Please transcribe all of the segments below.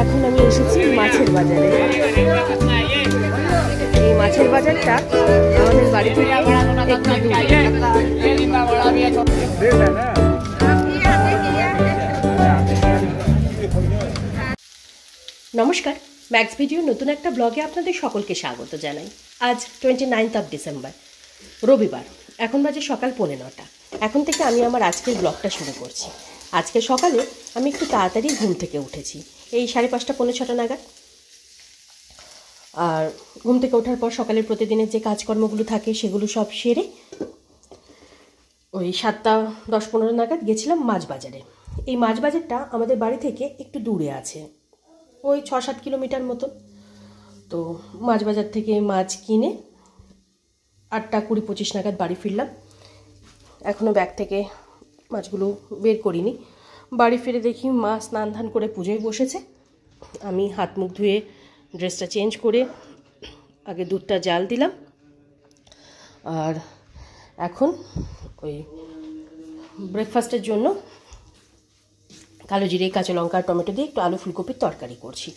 এখন আমি এসেছি মাছের বাজারে। এই মাছের বাজারটা আমাদের বাড়ি থেকে একটু দূরে। নমস্কার, ম্যাক্স ভিডিও নতুন একটা ব্লগে আপনাদের সকলকে স্বাগত জানাই। আজ 29 ডিসেম্বর, রবিবার। এখন বাজে সকাল 9:15। এখন থেকে আমি আমার আজকের ব্লগটা শুরু করছি। আজকে সকালে আমি একটু তাড়াতাড়ি ঘুম থেকে উঠেছি, এই 5:30 পৌনে 6টা নাগাদ। আর ঘুম থেকে ওঠার পর সকালের প্রতিদিনের যে কাজকর্মগুলো থাকে সেগুলো সব সেরে ওই 7টা 10-15 নাগাদ গেছিলাম মাছ বাজারে। এই মাছ বাজারটা আমাদের বাড়ি থেকে একটু দূরে আছে, ওই 6-7 কিলোমিটার মতো। তো মাছ বাজার থেকে মাছ কিনে 8টা 20-25 নাগাদ বাড়ি ফিরলাম। এখনও ব্যাগ থেকে মাছগুলো বের করিনি। বাড়ি ফিরে দেখি মা স্নান ধান করে পুজোয় বসেছে। আমি হাত মুখ ধুয়ে ড্রেসটা চেঞ্জ করে আগে দুধটা জাল দিলাম। আর এখন ওই ব্রেকফাস্টের জন্য কালো জিরে, কাঁচা লঙ্কা, টমেটো দিয়ে একটু আলু ফুলকপির তরকারি করছি।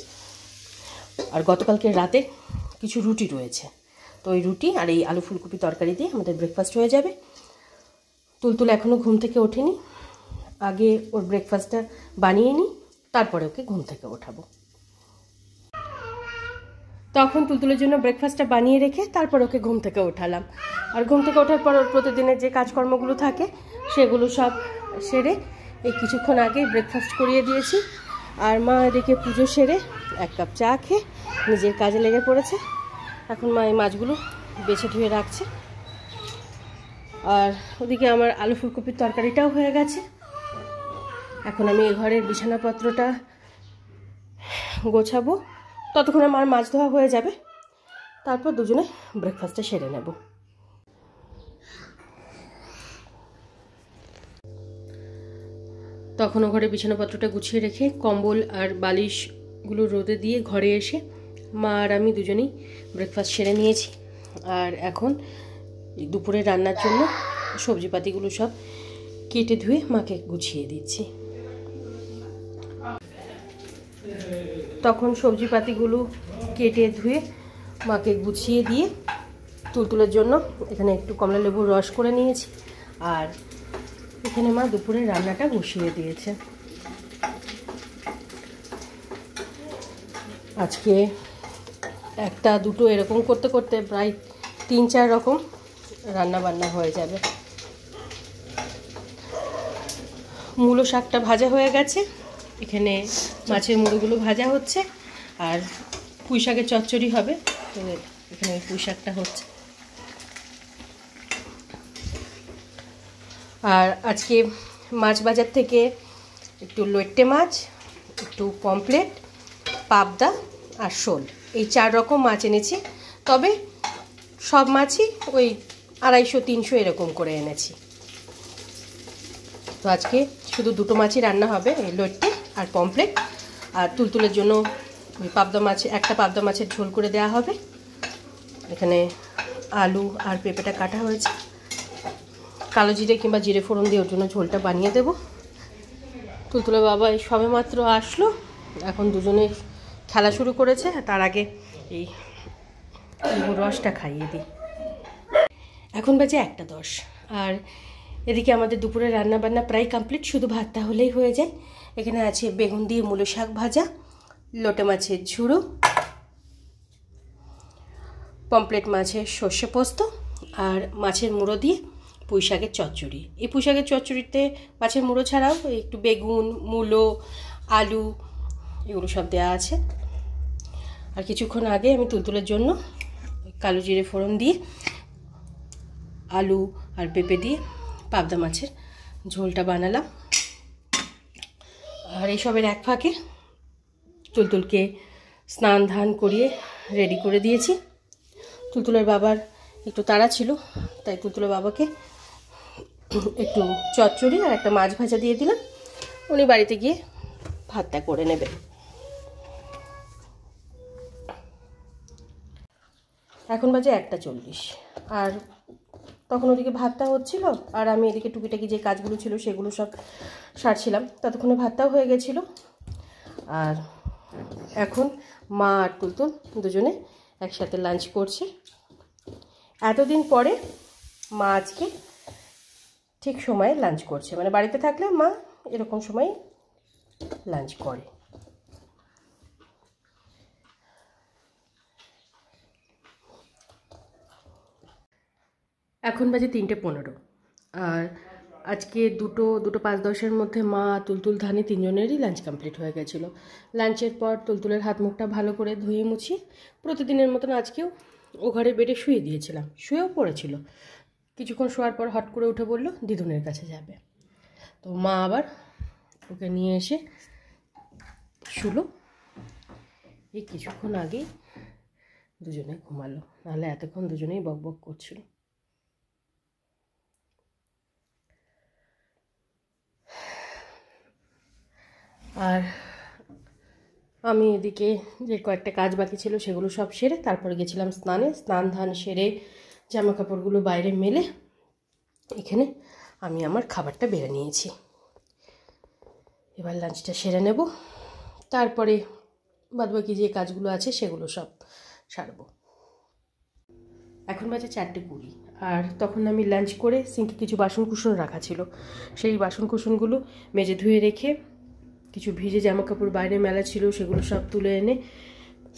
আর গতকালকে রাতে কিছু রুটি রয়েছে, তো ওই রুটি আর এই আলু ফুলকপি তরকারি দিয়ে আমাদের ব্রেকফাস্ট হয়ে যাবে। তুলতুল এখনও ঘুম থেকে ওঠেনি, আগে ওর ব্রেকফাস্টটা বানিয়ে নিই, তারপরে ওকে ঘুম থেকে ওঠাবো। তখন তুলতুলের জন্য ব্রেকফাস্টটা বানিয়ে রেখে তারপর ওকে ঘুম থেকে ওঠালাম। আর ঘুম থেকে ওঠার পর ওর প্রতিদিনের যে কাজকর্মগুলো থাকে সেগুলো সব সেরে এই কিছুক্ষণ আগে ব্রেকফাস্ট করিয়ে দিয়েছি। আর মা এদিকে পুজো সেরে 1 কাপ চা খেয়ে নিজের কাজে লেগে পড়েছে। এখন মা এই মাছগুলো বেছে ধুয়ে রাখছে। আর ওদিকে আমার আলু ফুলকপির তরকারিটাও হয়ে গেছে। এখন আমি এই ঘরের বিছানাপত্রটা গোছাবো, ততক্ষণ আমার মাছ ধোয়া হয়ে যাবে, তারপর দুজনে ব্রেকফাস্টটা সেরে নেব। তখনও ঘরে বিছানাপত্রটা গুছিয়ে রেখে কম্বল আর বালিশগুলো রোদে দিয়ে ঘরে এসে মা আর আমি দুজনেই ব্রেকফাস্ট সেরে নিয়েছি। আর এখন দুপুরে রান্নার জন্য সবজিপাতিগুলো সব কেটে ধুয়ে মাকে গুছিয়ে দিচ্ছি। তখন সবজিপাতিগুলো কেটে ধুয়ে মাকে গুছিয়ে দিয়ে তুলতুলের জন্য এখানে একটু কমলা লেবুর রস করে নিয়েছি। আর এখানে মা দুপুরে রান্নাটা বসিয়ে দিয়েছে। আজকে 1টা 2টো এরকম করতে করতে প্রায় 3-4 রকম রান্না বান্না হয়ে যাবে। মূলো শাকটা ভাজা হয়ে গেছে, এখানে মাছের মুড়োগুলো ভাজা হচ্ছে। আর পুঁই শাকের চচ্চড়ি হবে, তো এখানে পুঁই শাকটা হচ্ছে। আর আজকে মাছ বাজার থেকে একটু লইট্টে মাছ, একটু পমফ্রেট, পাবদা আর শোল, এই 4 রকম মাছ এনেছি। তবে সব মাছই ওই 250-300 এরকম করে এনেছি। তো আজকে শুধু 2টো মাছই রান্না হবে, এই লইট্টে আর পমফ্রেট। আর তুলতুলের জন্য ওই পাবদা মাছ, একটা পাবদা মাছের ঝোল করে দেওয়া হবে। এখানে আলু আর পেঁপেটা কাটা হয়েছে, কালো জিরে কিংবা জিরে ফোড়ন দিয়ে ওর জন্য ঝোলটা বানিয়ে দেব। তুলতুলের বাবা এই সবে মাত্র আসলো, এখন দুজনে খেলা শুরু করেছে। তার আগে এই লেবুর রসটা খাইয়ে দিই। এখন বাজে 1টা 10। আর এদিকে আমাদের দুপুরে রান্নাবান্না প্রায় কমপ্লিট, শুধু ভাতটা হলেই হয়ে যায়। এখানে আছে বেগুন দিয়ে মূলো শাক ভাজা, লোটে মাছের ঝুড়ো, পমফ্রেট মাছের সর্ষে পোস্ত আর মাছের মুড়ো দিয়ে পুঁই শাকের চচ্চড়ি। এই পুঁই শাকের চচ্চড়িতে মাছের মুড়ো ছাড়াও একটু বেগুন, মূলো, আলু এগুলো সব দেওয়া আছে। আর কিছুক্ষণ আগে আমি তুলতুলের জন্য কালো জিরে ফোড়ন দিয়ে আলু আর পেঁপে দিয়ে পাবদা মাছের ঝোলটা বানালাম। আর এইসবের এক ফাঁকে তুলতুলকে স্নান ধান করিয়ে রেডি করে দিয়েছি। তুলতুলের বাবার একটু তাড়া ছিল, তাই তুলতুলের বাবাকে একটু চচ্চড়ি আর একটা মাছ ভাজা দিয়ে দিলাম। উনি বাড়িতে গিয়ে ভাতটা করে নেবে। এখন বাজে 1টা 40। আর তখন ওদিকে ভাতটা হচ্ছিল আর আমি এদিকে টুকিটাকি যে কাজগুলো ছিল সেগুলো সব সারছিলাম। ততক্ষণে ভাতটাও হয়ে গেছিলো। আর এখন মা আর তুলতুল দুজনে একসাথে লাঞ্চ করছে। এতদিন পরে মা আজকে ঠিক সময়ে লাঞ্চ করছে, মানে বাড়িতে থাকলে মা এরকম সময় লাঞ্চ করে। এখন বাজে 3:15 আর আজকে দুটো 5:10-এর মধ্যে মা তুলতুল ধানি তিনজনেরই লাঞ্চ কমপ্লিট হয়ে গেছিলো। লাঞ্চের পর তুলতুলের হাত মুখটা ভালো করে ধুয়ে মুছি প্রতিদিনের মতন আজকেও ও ঘরে বেডে শুয়ে দিয়েছিলাম। শুয়েও পড়েছিল, কিছুক্ষণ শোয়ার পর হট করে উঠে বলল দিদুনের কাছে যাবে। তো মা আবার ওকে নিয়ে এসে শুলো। এই কিছুক্ষণ আগেই দুজনে ঘুমালো, নাহলে এতক্ষণ দুজনেই বক বক করছিল। আর আমি এদিকে যে কয়েকটা কাজ বাকি ছিল সেগুলো সব সেরে তারপরে গেছিলাম স্নানে। স্নান ধান সেরে জামা কাপড়গুলো বাইরে মেলে এখানে আমি আমার খাবারটা বেড়ে নিয়েছি। এবার লাঞ্চটা সেরে নেব, তারপরে বাদবাকি যে কাজগুলো আছে সেগুলো সব সারবো। এখন বাজে 4:20 আর তখন আমি লাঞ্চ করে সিঙ্কে কিছু বাসন কুসন রাখা ছিল, সেই বাসন কুসনগুলো মেজে ধুয়ে রেখে কিছু ভিজে জামা কাপড় বাইরে মেলা ছিল সেগুলো সব তুলে এনে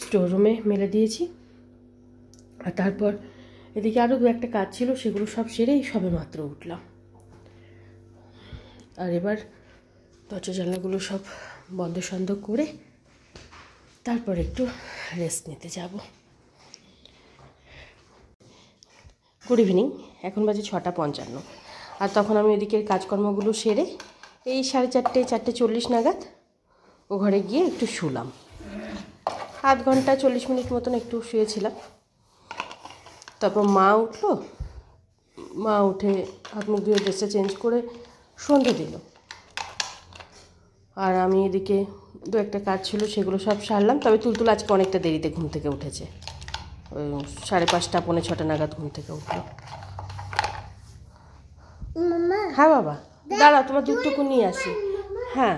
স্টোর রুমে মেলে দিয়েছি। আর তারপর এদিকে আরও 2-1টা কাজ ছিল সেগুলো সব সেরেই সবে মাত্র উঠলাম। আর এবার দরজা জানলাগুলো সব বন্ধ সন্ধ করে তারপর একটু রেস্ট নিতে যাব। গুড ইভিনিং, এখন বাজে 6:55 আর তখন আমি এদিকের কাজকর্মগুলো সেরে এই 4:30 নাগাদ ও ঘরে গিয়ে একটু শুলাম। আধ ঘন্টা 40 মিনিট মতন একটু শুয়েছিলাম। তারপর মা উঠলো, মা উঠে হাত মুখ ধুয়ে ড্রেসটা চেঞ্জ করে সন্ধে দিল। আর আমি এদিকে 2-1টা কাজ ছিল সেগুলো সব সারলাম। তবে তুলতুল আজকে অনেকটা দেরিতে ঘুম থেকে উঠেছে, ওই 5:30 পৌনে 6টা নাগাদ ঘুম থেকে উঠলো। হ্যাঁ বাবা, দাঁড়া তোমার দুধটুকু নিয়ে আসি। হ্যাঁ,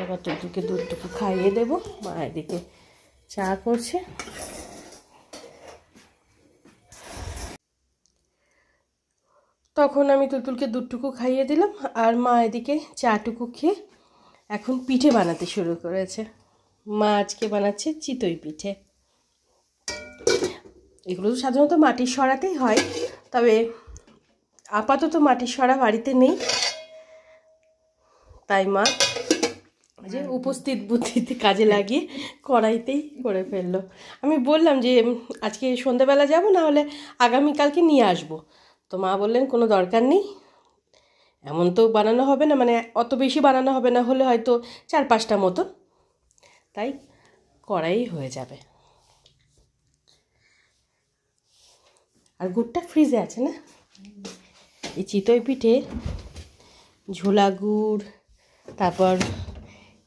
এবার তুলতুলকে দুধটুকু খাইয়ে দেবো। মা এদিকে চা করছে। তখন আমি তুলতুলকে দুধটুকু খাইয়ে দিলাম আর মা এদিকে চাটুকু খেয়ে এখন পিঠে বানাতে শুরু করেছে। মা আজকে বানাচ্ছে চিতই পিঠে। এগুলো তো সাধারণত মাটির সরাতেই হয়, তবে আপাতত মাটির সরা বাড়িতে নেই, তাই মা যে উপস্থিত বুদ্ধিতে কাজে লাগিয়ে কড়াইতেই করে ফেললো। আমি বললাম যে আজকে সন্ধ্যাবেলা যাব, না হলে আগামীকালকে নিয়ে আসবো। তো মা বললেন কোনো দরকার নেই, এমন তো বানানো হবে না, মানে অত বেশি বানানো হবে না, হলে হয়তো 4-5টা মতো, তাই কড়াই হয়ে যাবে। আর গুড়টা ফ্রিজে আছে না? এই চিতই পিঠে ঝোলা গুড় তারপর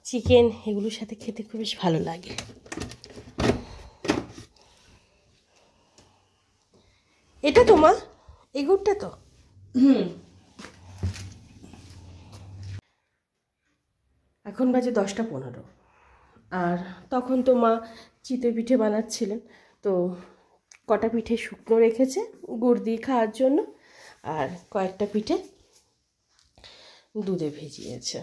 চিকেন এগুলোর সাথে খেতে খুব বেশ ভালো লাগে। এটা তো মা, এই গুড়টা তো। এখন বাজে 10:15 আর তখন তো মা চিতই পিঠে বানাচ্ছিলেন। তো কটা পিঠে শুকনো রেখেছে গুড় দিয়ে খাওয়ার জন্য, আর কয়েকটা পিঠে দুধে ভিজিয়েছে।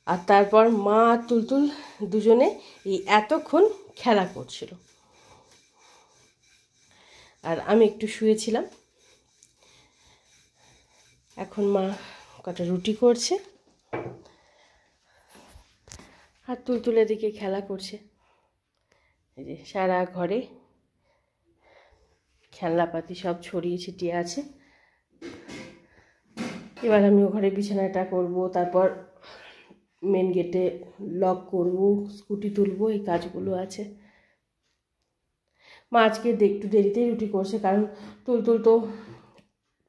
আর তারপর মা আর তুলতুল দুজনে এই এতক্ষণ খেলা করছিল আর আমি একটু শুয়েছিলাম। এখন মা কটা রুটি করছে আর তুলতুলের দিকে খেলা করছে। এই যে সারা ঘরে খেলনাপাতি সব ছড়িয়ে ছিটিয়ে আছে। এবার আমি ও ঘরে বিছানাটা করব, তারপর মেন গেটে লক করব, স্কুটি তুলবো, এই কাজগুলো আছে। মা আজকে একটু দেরিতেই রুটি করছে, কারণ তুলতুল তো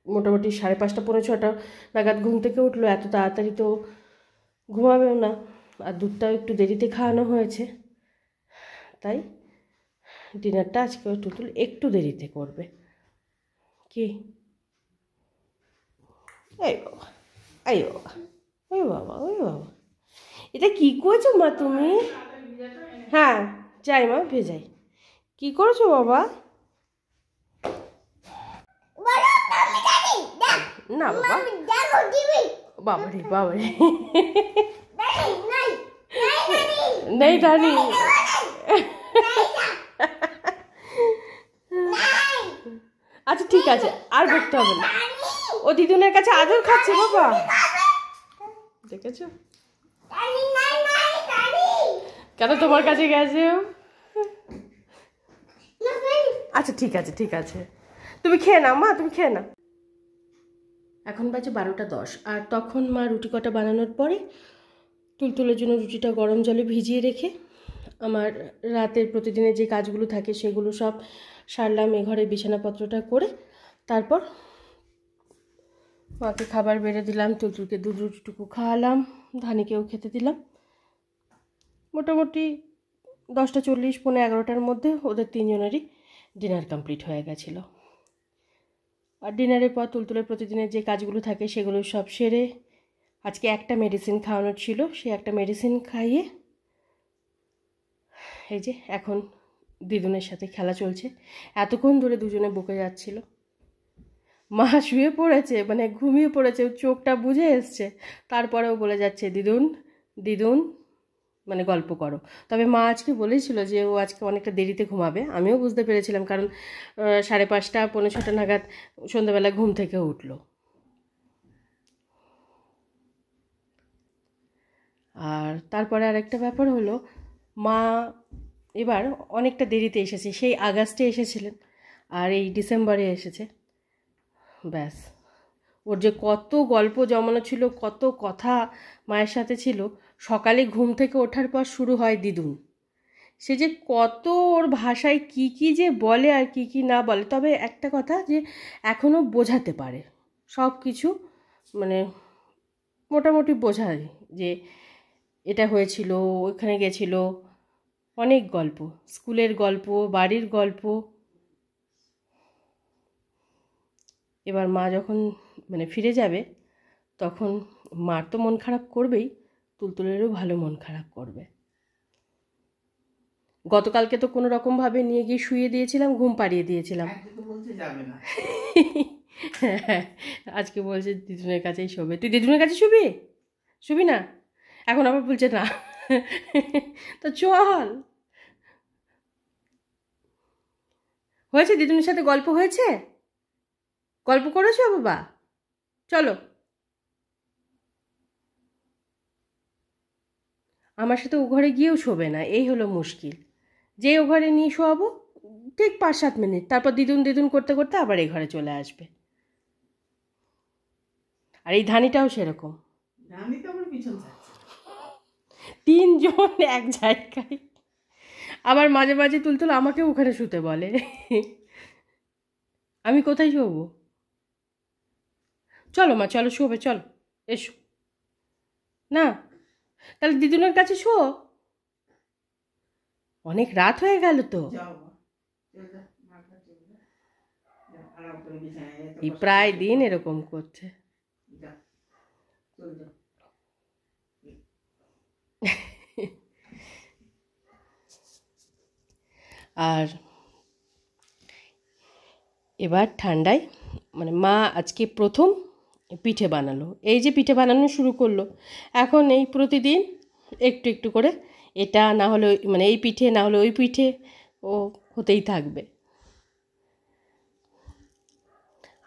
মোটামুটি 5:30 পৌনে 6টা নাগাদ ঘুম থেকে উঠলো, এত তাড়াতাড়ি তো ঘুমাবেও না, আর দুধটাও একটু দেরিতে খাওয়ানো হয়েছে, তাই ডিনারটা আজকে তুলতুল একটু দেরিতে করবে। কি? এই বাবা, এই বাবা, ওই বাবা, ওই বাবা, এটা কি করছো মা তুমি? হ্যাঁ যাই মা, ভেজাই। কি করছো বাবা? না বাবা, বাবারে বাবারে, নেই রানি। আচ্ছা ঠিক আছে, আর বকতে হবে না। ও দিদুনের কাছে আদর খাচ্ছে বাবা, দেখেছো? কেন তোমার কাছে গেছে? আচ্ছা ঠিক আছে, ঠিক আছে, তুমি খেয়ে নাও মা, তুমি খেয়ে নাও। এখন বাজে 12টা 10, আর তখন মা রুটি কটা বানানোর পরে তুলতুলের জন্য রুটিটা গরম জলে ভিজিয়ে রেখে আমার রাতের প্রতিদিনের যে কাজগুলো থাকে সেগুলো সব সারলাম, এ ঘরে বিছানাপত্রটা করে তারপর মাকে খাবার বেড়ে দিলাম, তুলতুলকে দুধ রুটিটুকু খাওয়ালাম, ধানিকেও খেতে দিলাম। মোটামুটি 10টা 40, 11:45-র মধ্যে ওদের তিনজনেরই ডিনার কমপ্লিট হয়ে গেছিলো। আর ডিনারের পর তুলতুলের প্রতিদিনের যে কাজগুলো থাকে সেগুলো সব সেরে আজকে একটা মেডিসিন খাওয়ানোর ছিল, সে একটা মেডিসিন খাইয়ে এই যে এখন দিদুনের সাথে খেলা চলছে। এতক্ষণ ধরে দুজনে বকে যাচ্ছিল। মা শুয়ে পড়েছে, মানে ঘুমিয়ে পড়েছে, চোখটা বুজে এসছে, তারপরেও বলে যাচ্ছে দিদুন দিদুন, মানে গল্প করো। তবে মা আজকে বলেছিল যে ও আজকে অনেকটা দেরিতে ঘুমাবে, আমিও বুঝতে পেরেছিলাম, কারণ 5:30 পৌনে 6টা নাগাদ সন্ধ্যাবেলা ঘুম থেকে উঠলো। আর তারপরে আরেকটা ব্যাপার হলো, মা এবার অনেকটা দেরিতে এসেছে, সেই আগস্টে এসেছিলেন আর এই ডিসেম্বরে এসেছে। ব্যাস, ওর যে কত গল্প জমানো ছিল, কত কথা মায়ের সাথে ছিল। সকালে ঘুম থেকে ওঠার পর শুরু হয় দিদুন, সে যে কত ওর ভাষায় কি কি যে বলে আর কি কি না বলে। তবে একটা কথা যে এখনও বোঝাতে পারে সব কিছু, মানে মোটামুটি বোঝায় যে এটা হয়েছিল, ওইখানে গেছিল, অনেক গল্প, স্কুলের গল্প, বাড়ির গল্প। এবার মা যখন মানে ফিরে যাবে তখন মার তো মন খারাপ করবেই, তুলতুলেরও ভালো মন খারাপ করবে। গতকালকে তো কোনো রকমভাবে নিয়ে গিয়ে শুয়ে দিয়েছিলাম, ঘুম পাড়িয়ে দিয়েছিলাম। হ্যাঁ, আজকে বলছে দিদুনের কাছেই শোবে। তুই দিদুনের কাছে শুবি? শুবি না? এখন আবার বলছে না। তো চল, হয়েছে, দিদুনের সাথে গল্প হয়েছে, গল্প করেছো বাবা, চলো। আমার সাথে ও ঘরে গিয়েও শোবে না, এই হলো মুশকিল। যে ও ঘরে নিয়ে শোয়াবো ঠিক 5-7 মিনিট, তারপর দিদুন দিদুন করতে করতে আবার এই ঘরে চলে আসবে। আর এই ধানিটাও সেরকম, তিনজন এক জায়গায়। আবার মাঝে মাঝে তুলতুল আমাকে ওখানে শুতে বলে, আমি কোথায় শোবো? চলো মা, চলো শোবে, চলো এসো না, তাহলে দিদুনের কাছে শো, অনেক রাত হয়ে গেল তো। এই প্রায় দিন এরকম করছে। আর এবার ঠান্ডায় মানে মা আজকে প্রথম পিঠে বানালো, এই যে পিঠে বানানো শুরু করলো। এখন এই প্রতিদিন একটু একটু করে এটা না হলে মানে এই পিঠে না হলে ওই পিঠে ও হতেই থাকবে।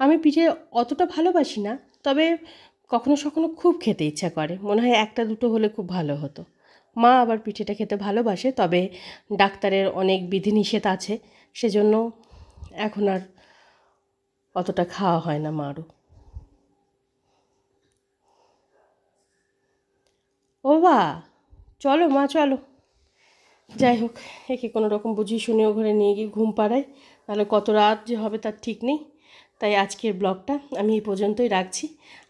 আমি পিঠে অতটা ভালোবাসি না, তবে কখনো কখনো খুব খেতে ইচ্ছা করে, মনে হয় একটা দুটো হলে খুব ভালো হতো। মা আবার পিঠেটা খেতে ভালোবাসে, তবে ডাক্তারের অনেক বিধিনিষেধ আছে, সেজন্য এখন আর অতটা খাওয়া হয় না মারও। ও বা, চলো মা চলো। যাই হোক, একে কোনো রকম বুঝিয়ে শুনেও ঘরে নিয়ে গিয়ে ঘুম পাড়াই, নাহলে কত রাত যে হবে তার ঠিক নেই। তাই আজকের ব্লগটা আমি এই পর্যন্তই রাখছি।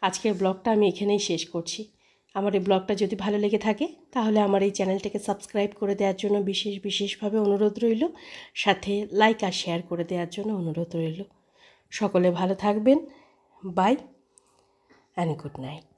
আজকের ব্লগটা আমি এখানেই শেষ করছি। আমার এই ব্লগটা যদি ভালো লেগে থাকে তাহলে আমার এই চ্যানেলটাকে সাবস্ক্রাইব করে দেওয়ার জন্য বিশেষভাবে অনুরোধ রইল, সাথে লাইক আর শেয়ার করে দেওয়ার জন্য অনুরোধ রইল। সকলে ভালো থাকবেন। Bye and good night.